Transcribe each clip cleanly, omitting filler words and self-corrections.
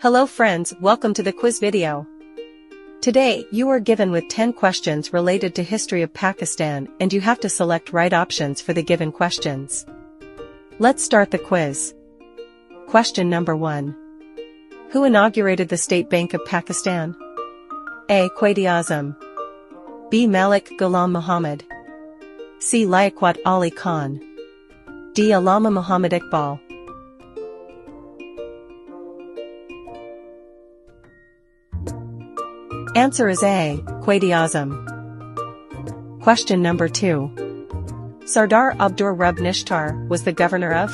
Hello friends, welcome to the quiz video. Today, you are given with 10 questions related to history of Pakistan and you have to select right options for the given questions. Let's start the quiz. Question number 1. Who inaugurated the State Bank of Pakistan? A. Quaid-e-Azam. B. Malik Ghulam Muhammad. C. Liaquat Ali Khan. D. Allama Muhammad Iqbal. Answer is A. Quaid-e-Azam. Question number 2. Sardar Abdur Rab Nishtar was the governor of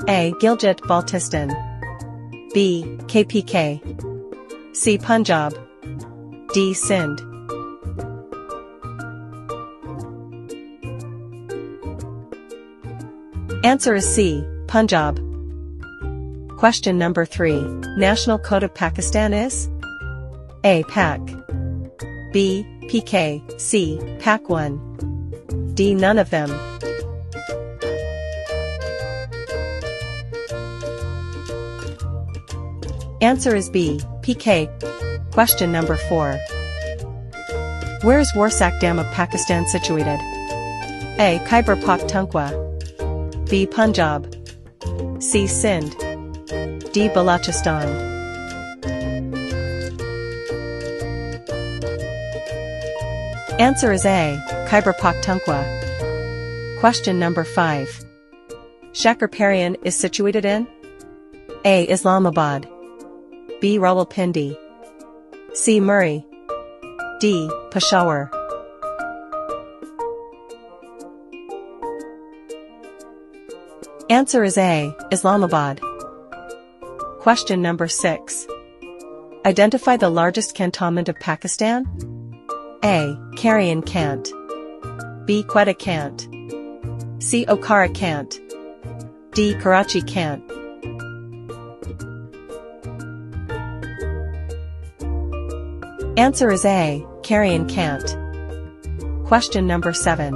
A. Gilgit-Baltistan. B. KPK. C. Punjab. D. Sindh. Answer is C. Punjab. Question number 3. National code of Pakistan is A. Pak. B. PK. C. Pak 1. D. None of them. Answer is B. PK. Question number 4. Where is Warsak Dam of Pakistan situated? A. Khyber Pakhtunkhwa. B. Punjab. C. Sindh. D. Balochistan. Answer is A. Khyber Pakhtunkhwa. Question number 5. Shakarparian is situated in A. Islamabad. B. Rawalpindi. C. Murree. D. Peshawar. Answer is A. Islamabad. Question number 6. Identify the largest cantonment of Pakistan. A. Kargil Cant. B. Quetta Cant. C. Okara Cant. D. Karachi Cant. Answer is A. Kargil Cant. Question number 7.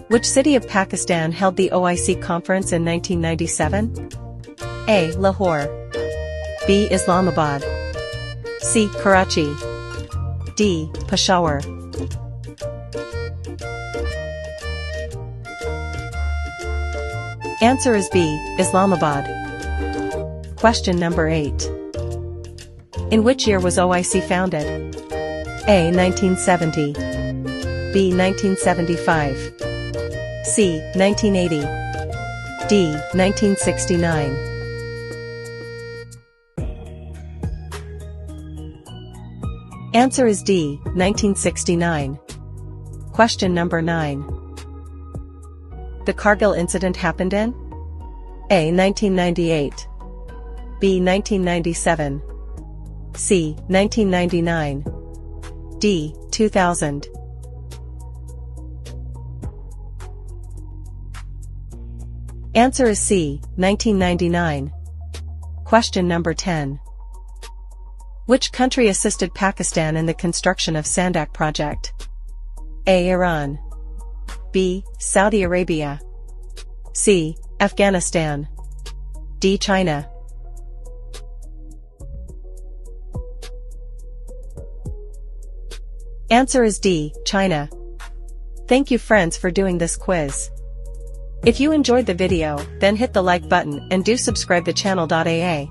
Which city of Pakistan held the OIC conference in 1997? A. Lahore. B. Islamabad. C. Karachi. D. Peshawar. Answer is B. Islamabad. Question number 8. In which year was OIC founded? A. 1970. B. 1975. C. 1980. D. 1969. Answer is D. 1969. Question number 9. The Kargil Incident happened in A. 1998. B. 1997. C. 1999. D. 2000. Answer is C. 1999. Question number 10. Which country assisted Pakistan in the construction of Sandak Project? A. Iran. B. Saudi Arabia. C. Afghanistan. D. China. Answer is D. China. Thank you friends for doing this quiz. If you enjoyed the video, then hit the like button and do subscribe the channel. AA.